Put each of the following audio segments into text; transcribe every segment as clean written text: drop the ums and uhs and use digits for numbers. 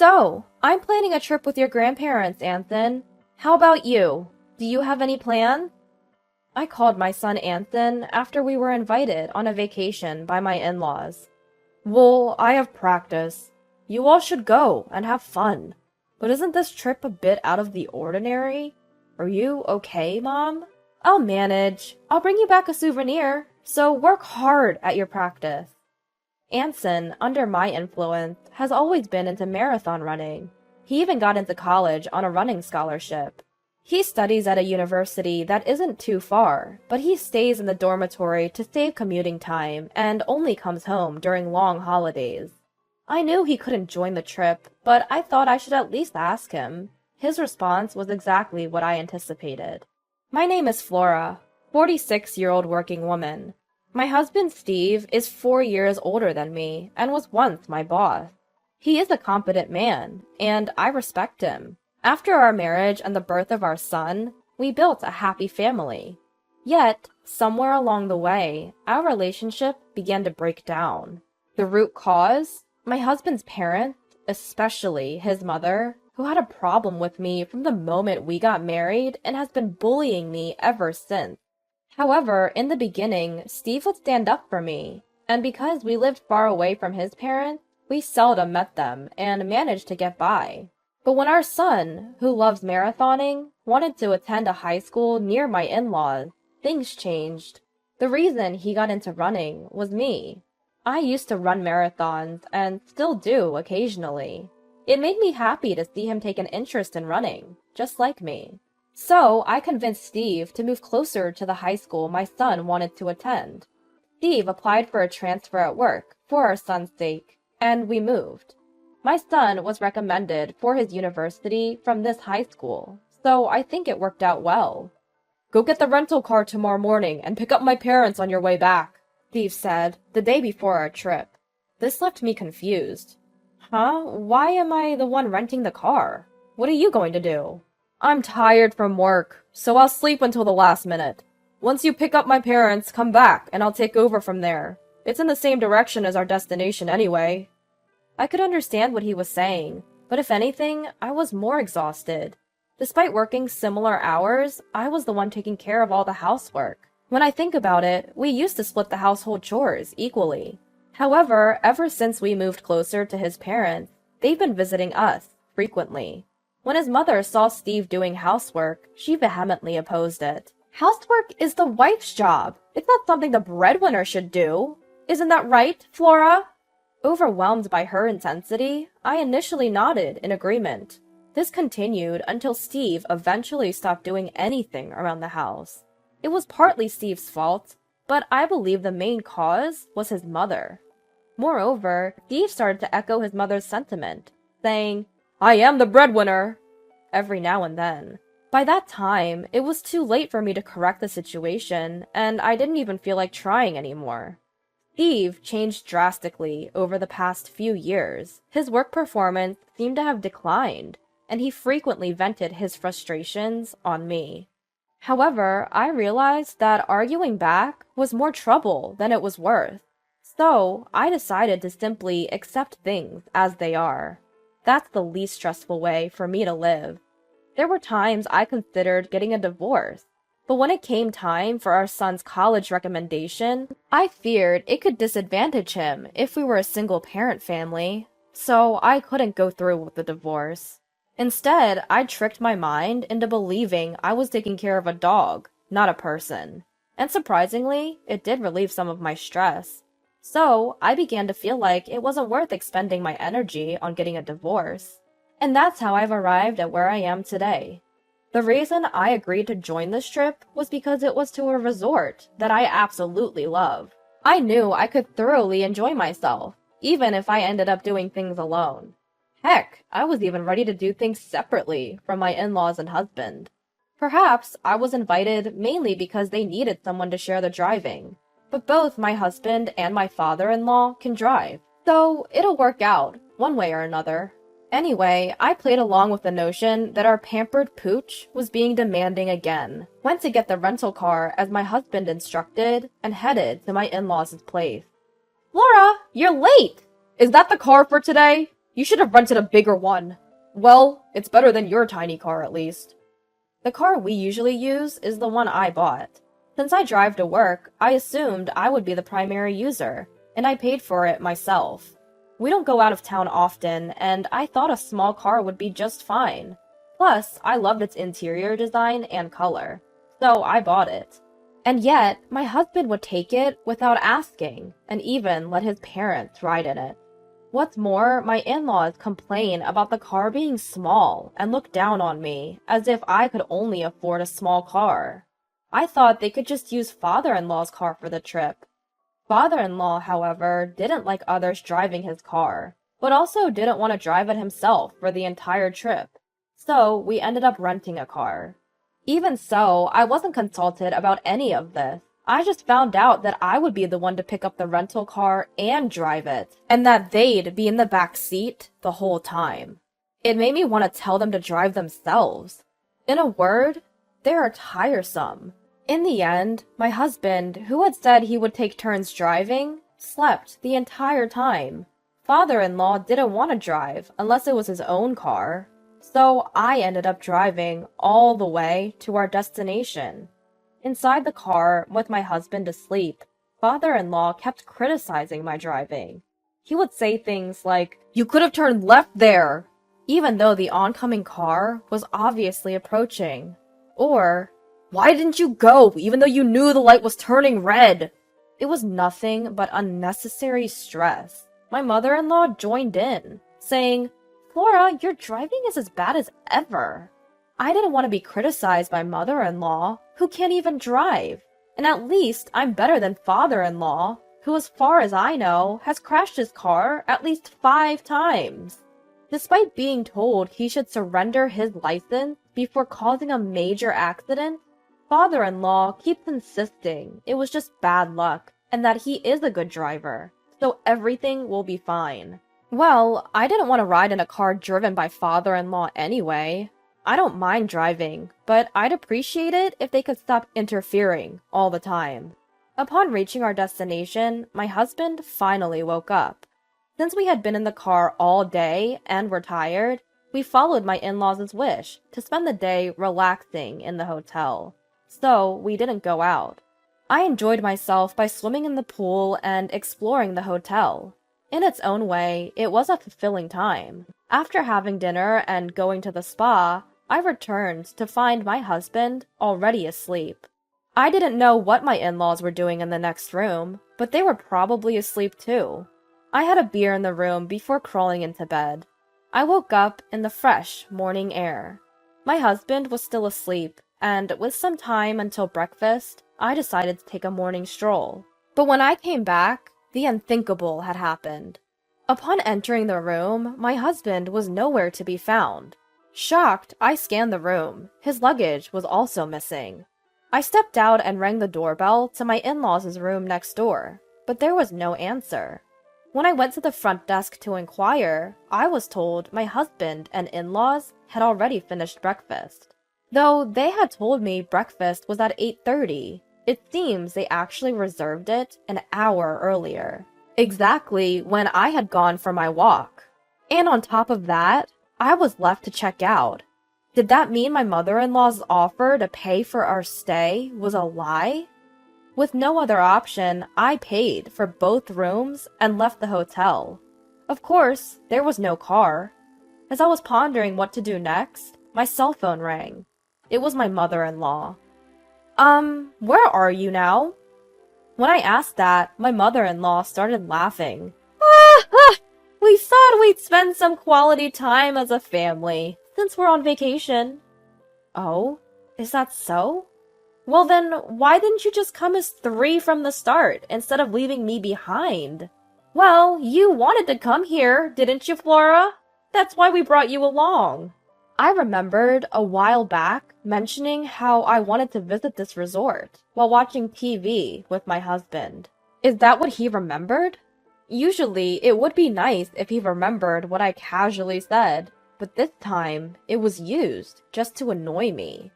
So, I'm planning a trip with your grandparents, Anthony. How about you? Do you have any plans? I called my son Anthony after we were invited on a vacation by my in-laws. Well, I have practice. You all should go and have fun. But isn't this trip a bit out of the ordinary? Are you okay, Mom? I'll manage. I'll bring you back a souvenir, so work hard at your practice. Anson, under my influence, has always been into marathon running. He even got into college on a running scholarship. He studies at a university that isn't too far, but he stays in the dormitory to save commuting time and only comes home during long holidays. I knew he couldn't join the trip, but I thought I should at least ask him. His response was exactly what I anticipated. My name is Flora, 46-year-old working woman. My husband Steve is 4 years older than me and was once my boss. He is a competent man, and I respect him. After our marriage and the birth of our son, we built a happy family. Yet, somewhere along the way, our relationship began to break down. The root cause? My husband's parents, especially his mother, who had a problem with me from the moment we got married and has been bullying me ever since. However, in the beginning, Steve would stand up for me, and because we lived far away from his parents, we seldom met them and managed to get by. But when our son, who loves marathoning, wanted to attend a high school near my in-laws, things changed. The reason he got into running was me. I used to run marathons and still do occasionally. It made me happy to see him take an interest in running, just like me. So I convinced Steve to move closer to the high school my son wanted to attend. Steve applied for a transfer at work for our son's sake, and we moved. My son was recommended for his university from this high school, so I think it worked out well. Go get the rental car tomorrow morning and pick up my parents on your way back, Steve said the day before our trip. This left me confused. Huh? Why am I the one renting the car? What are you going to do? I'm tired from work, so I'll sleep until the last minute. Once you pick up my parents, come back and I'll take over from there. It's in the same direction as our destination anyway. I could understand what he was saying, but if anything, I was more exhausted. Despite working similar hours, I was the one taking care of all the housework. When I think about it, we used to split the household chores equally. However, ever since we moved closer to his parents, they've been visiting us frequently. When his mother saw Steve doing housework, she vehemently opposed it. Housework is the wife's job. It's not something the breadwinner should do. Isn't that right, Flora? Overwhelmed by her intensity, I initially nodded in agreement. This continued until Steve eventually stopped doing anything around the house. It was partly Steve's fault, but I believe the main cause was his mother. Moreover, Steve started to echo his mother's sentiment, saying, I am the breadwinner, every now and then. By that time, it was too late for me to correct the situation, and I didn't even feel like trying anymore. Steve changed drastically over the past few years. His work performance seemed to have declined, and he frequently vented his frustrations on me. However, I realized that arguing back was more trouble than it was worth, so I decided to simply accept things as they are. That's the least stressful way for me to live. There were times I considered getting a divorce, but when it came time for our son's college recommendation, I feared it could disadvantage him if we were a single-parent family, so I couldn't go through with the divorce. Instead, I tricked my mind into believing I was taking care of a dog, not a person. And surprisingly, it did relieve some of my stress. So, I began to feel like it wasn't worth expending my energy on getting a divorce. And that's how I've arrived at where I am today. The reason I agreed to join this trip was because it was to a resort that I absolutely love. I knew I could thoroughly enjoy myself, even if I ended up doing things alone. Heck, I was even ready to do things separately from my in-laws and husband. Perhaps I was invited mainly because they needed someone to share the driving. But both my husband and my father-in-law can drive, so it'll work out, one way or another. Anyway, I played along with the notion that our pampered pooch was being demanding again, went to get the rental car as my husband instructed, and headed to my in-laws' place. Laura, you're late! Is that the car for today? You should have rented a bigger one. Well, it's better than your tiny car at least. The car we usually use is the one I bought. Since I drive to work, I assumed I would be the primary user, and I paid for it myself. We don't go out of town often, and I thought a small car would be just fine. Plus, I loved its interior design and color, so I bought it. And yet, my husband would take it without asking, and even let his parents ride in it. What's more, my in-laws complain about the car being small and look down on me, as if I could only afford a small car. I thought they could just use father-in-law's car for the trip. Father-in-law, however, didn't like others driving his car, but also didn't want to drive it himself for the entire trip. So we ended up renting a car. Even so, I wasn't consulted about any of this. I just found out that I would be the one to pick up the rental car and drive it, and that they'd be in the back seat the whole time. It made me want to tell them to drive themselves. In a word, they are tiresome. In the end, my husband, who had said he would take turns driving, slept the entire time. Father-in-law didn't want to drive unless it was his own car, so I ended up driving all the way to our destination. Inside the car, with my husband asleep, father-in-law kept criticizing my driving. He would say things like, "You could have turned left there," even though the oncoming car was obviously approaching. Or, "Why didn't you go, even though you knew the light was turning red?" It was nothing but unnecessary stress. My mother-in-law joined in, saying, "Flora, your driving is as bad as ever." I didn't want to be criticized by mother-in-law, who can't even drive. And at least I'm better than father-in-law, who as far as I know, has crashed his car at least 5 times. Despite being told he should surrender his license before causing a major accident, father-in-law keeps insisting it was just bad luck and that he is a good driver, so everything will be fine. Well, I didn't want to ride in a car driven by father-in-law anyway. I don't mind driving, but I'd appreciate it if they could stop interfering all the time. Upon reaching our destination, my husband finally woke up. Since we had been in the car all day and were tired, we followed my in-laws' wish to spend the day relaxing in the hotel. So we didn't go out. I enjoyed myself by swimming in the pool and exploring the hotel. In its own way, it was a fulfilling time. After having dinner and going to the spa, I returned to find my husband already asleep. I didn't know what my in-laws were doing in the next room, but they were probably asleep too. I had a beer in the room before crawling into bed. I woke up in the fresh morning air. My husband was still asleep, and with some time until breakfast, I decided to take a morning stroll. But when I came back, the unthinkable had happened. Upon entering the room, my husband was nowhere to be found. Shocked, I scanned the room. His luggage was also missing. I stepped out and rang the doorbell to my in-laws' room next door, but there was no answer. When I went to the front desk to inquire, I was told my husband and in-laws had already finished breakfast. Though they had told me breakfast was at 8:30, it seems they actually reserved it an hour earlier, exactly when I had gone for my walk. And on top of that, I was left to check out. Did that mean my mother-in-law's offer to pay for our stay was a lie? With no other option, I paid for both rooms and left the hotel. Of course, there was no car. As I was pondering what to do next, my cell phone rang. It was my mother-in-law. Where are you now?" When I asked that, my mother-in-law started laughing. We thought we'd spend some quality time as a family, since we're on vacation." "Oh, is that so? Well then, why didn't you just come as 3 from the start, instead of leaving me behind?" "Well, you wanted to come here, didn't you, Flora? That's why we brought you along." I remembered a while back mentioning how I wanted to visit this resort while watching TV with my husband. Is that what he remembered? Usually, it would be nice if he remembered what I casually said, but this time, it was used just to annoy me.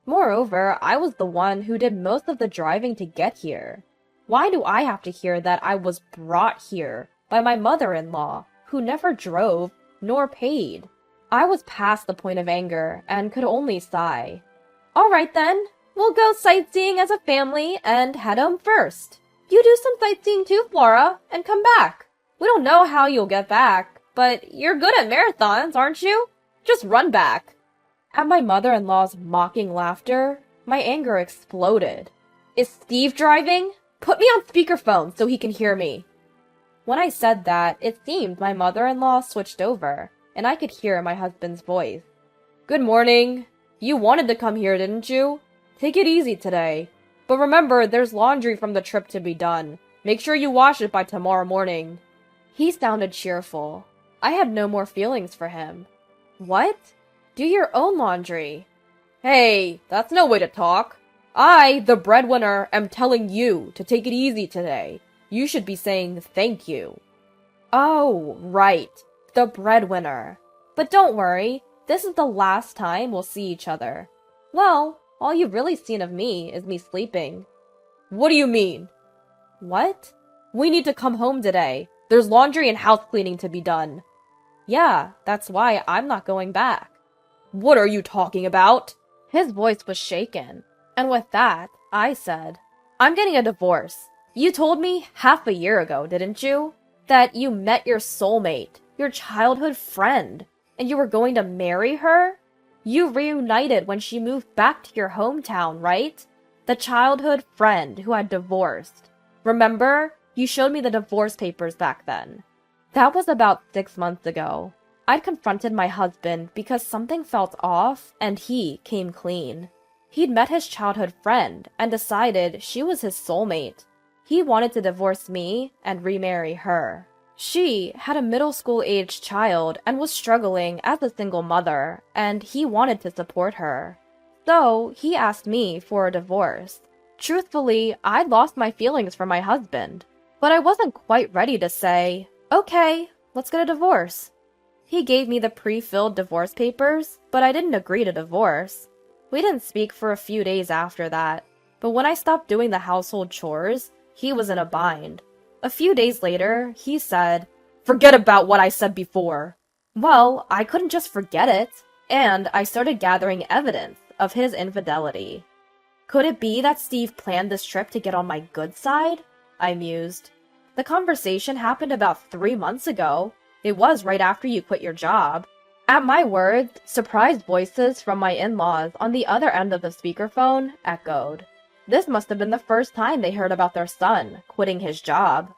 Moreover, I was the one who did most of the driving to get here. Why do I have to hear that I was brought here by my mother-in-law, who never drove nor paid. I was past the point of anger and could only sigh. All right then, we'll go sightseeing as a family and head home first. You do some sightseeing too, Flora, and come back. We don't know how you'll get back, but you're good at marathons, aren't you? Just run back. At my mother-in-law's mocking laughter, my anger exploded. Is Steve driving? Put me on speakerphone so he can hear me. When I said that, it seemed my mother-in-law switched over, and I could hear my husband's voice. Good morning. You wanted to come here, didn't you? Take it easy today. But remember, there's laundry from the trip to be done. Make sure you wash it by tomorrow morning. He sounded cheerful. I had no more feelings for him. What? Do your own laundry. Hey, that's no way to talk. I, the breadwinner, am telling you to take it easy today. You should be saying thank you. Oh, right. The breadwinner. But don't worry, this is the last time we'll see each other. Well, all you've really seen of me is me sleeping. What do you mean? What? We need to come home today. There's laundry and house cleaning to be done. Yeah, that's why I'm not going back. What are you talking about? His voice was shaken, and with that, I said, I'm getting a divorce. You told me half a year ago, didn't you? That you met your soulmate, your childhood friend, and you were going to marry her? You reunited when she moved back to your hometown, right? The childhood friend who had divorced. Remember? You showed me the divorce papers back then. That was about 6 months ago. I'd confronted my husband because something felt off, and he came clean. He'd met his childhood friend and decided she was his soulmate. He wanted to divorce me and remarry her. She had a middle school-aged child and was struggling as a single mother, and he wanted to support her. So, he asked me for a divorce. Truthfully, I'd lost my feelings for my husband, but I wasn't quite ready to say, okay, let's get a divorce. He gave me the pre-filled divorce papers, but I didn't agree to divorce. We didn't speak for a few days after that, but when I stopped doing the household chores, he was in a bind. A few days later, he said, forget about what I said before. Well, I couldn't just forget it, and I started gathering evidence of his infidelity. Could it be that Steve planned this trip to get on my good side? I mused. The conversation happened about 3 months ago. It was right after you quit your job. At my words, surprised voices from my in-laws on the other end of the speakerphone echoed. This must have been the first time they heard about their son quitting his job.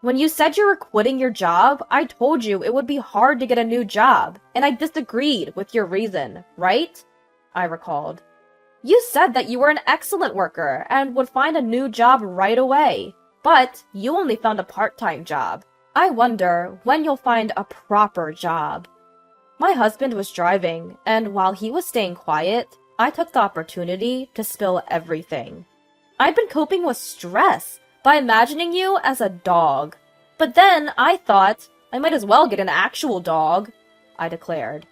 When you said you were quitting your job, I told you it would be hard to get a new job, and I disagreed with your reason, right? I recalled. You said that you were an excellent worker and would find a new job right away, but you only found a part-time job. I wonder when you'll find a proper job. My husband was driving, and while he was staying quiet, I took the opportunity to spill everything. I'd been coping with stress by imagining you as a dog. But then I thought I might as well get an actual dog, I declared.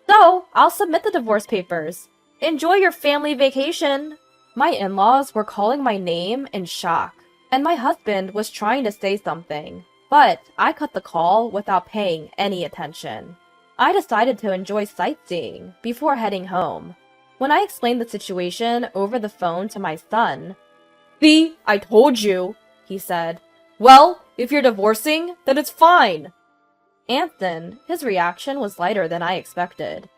So, I'll submit the divorce papers. Enjoy your family vacation. My in-laws were calling my name in shock, and my husband was trying to say something, but I cut the call without paying any attention. I decided to enjoy sightseeing before heading home. When I explained the situation over the phone to my son, "See, I told you," he said. "Well, if you're divorcing, then it's fine." Anthony, his reaction was lighter than I expected.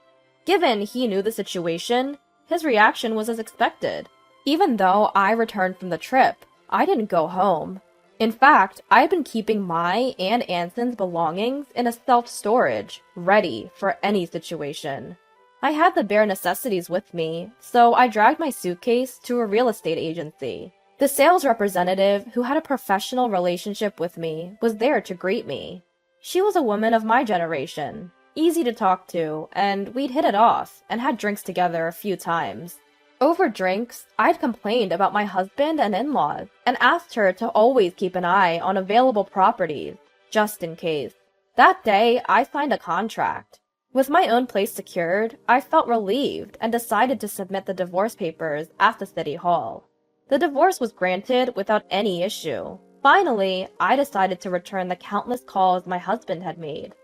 Given he knew the situation, his reaction was as expected. Even though I returned from the trip, I didn't go home. In fact, I had been keeping my and Anthony's belongings in a self-storage, ready for any situation. I had the bare necessities with me, so I dragged my suitcase to a real estate agency. The sales representative, who had a professional relationship with me, was there to greet me. She was a woman of my generation, easy to talk to, and we'd hit it off and had drinks together a few times. Over drinks, I'd complained about my husband and in-laws and asked her to always keep an eye on available properties, just in case. That day, I signed a contract. With my own place secured, I felt relieved and decided to submit the divorce papers at the city hall. The divorce was granted without any issue. Finally, I decided to return the countless calls my husband had made.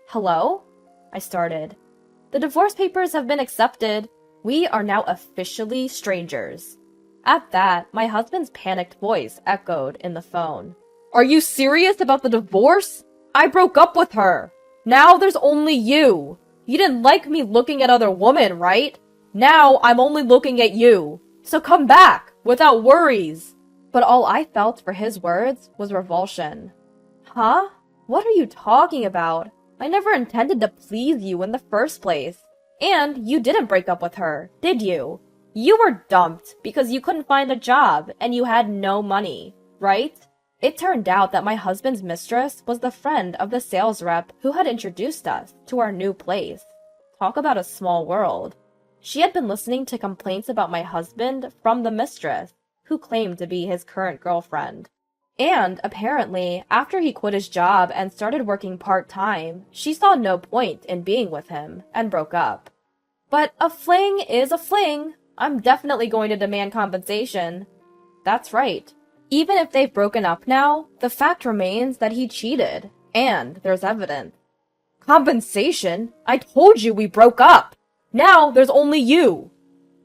"Hello? I started. "The divorce papers have been accepted. We are now officially strangers." At that, my husband's panicked voice echoed in the phone. "Are you serious about the divorce? I broke up with her. Now there's only you. You didn't like me looking at other women, right? Now I'm only looking at you. So come back, without worries." But all I felt for his words was revulsion. Huh? What are you talking about? I never intended to please you in the first place. And you didn't break up with her, did you? You were dumped because you couldn't find a job and you had no money, right? It turned out that my husband's mistress was the friend of the sales rep who had introduced us to our new place. Talk about a small world. She had been listening to complaints about my husband from the mistress, who claimed to be his current girlfriend. And apparently, after he quit his job and started working part-time, she saw no point in being with him and broke up. But a fling is a fling. I'm definitely going to demand compensation. That's right. Even if they've broken up now, the fact remains that he cheated, and there's evidence. Compensation? I told you we broke up! Now there's only you!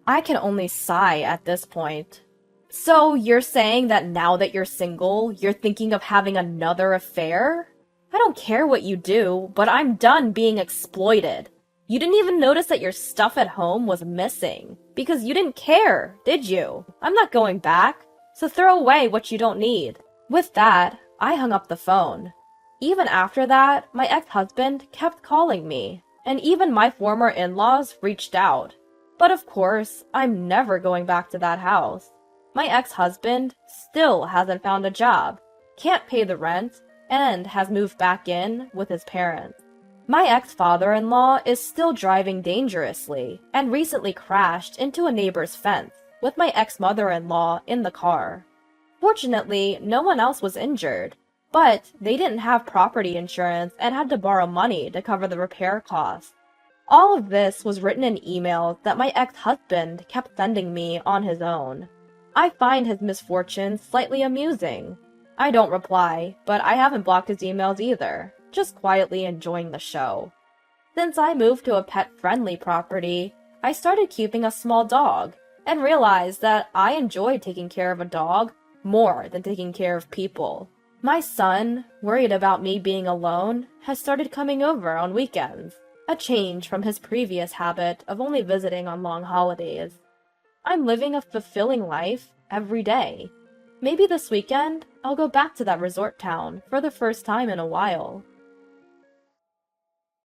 I can only sigh at this point. So you're saying that now that you're single, you're thinking of having another affair? I don't care what you do, but I'm done being exploited. You didn't even notice that your stuff at home was missing, because you didn't care, did you? I'm not going back, so throw away what you don't need. With that, I hung up the phone. Even after that, my ex-husband kept calling me, and even my former in-laws reached out. But of course, I'm never going back to that house. My ex-husband still hasn't found a job, can't pay the rent, and has moved back in with his parents. My ex-father-in-law is still driving dangerously and recently crashed into a neighbor's fence with my ex-mother-in-law in the car. Fortunately, no one else was injured, but they didn't have property insurance and had to borrow money to cover the repair costs. All of this was written in emails that my ex-husband kept sending me on his own. I find his misfortunes slightly amusing. I don't reply, but I haven't blocked his emails either, just quietly enjoying the show. Since I moved to a pet-friendly property, I started keeping a small dog, and realized that I enjoyed taking care of a dog more than taking care of people. My son, worried about me being alone, has started coming over on weekends, a change from his previous habit of only visiting on long holidays. I'm living a fulfilling life every day. Maybe this weekend, I'll go back to that resort town for the first time in a while.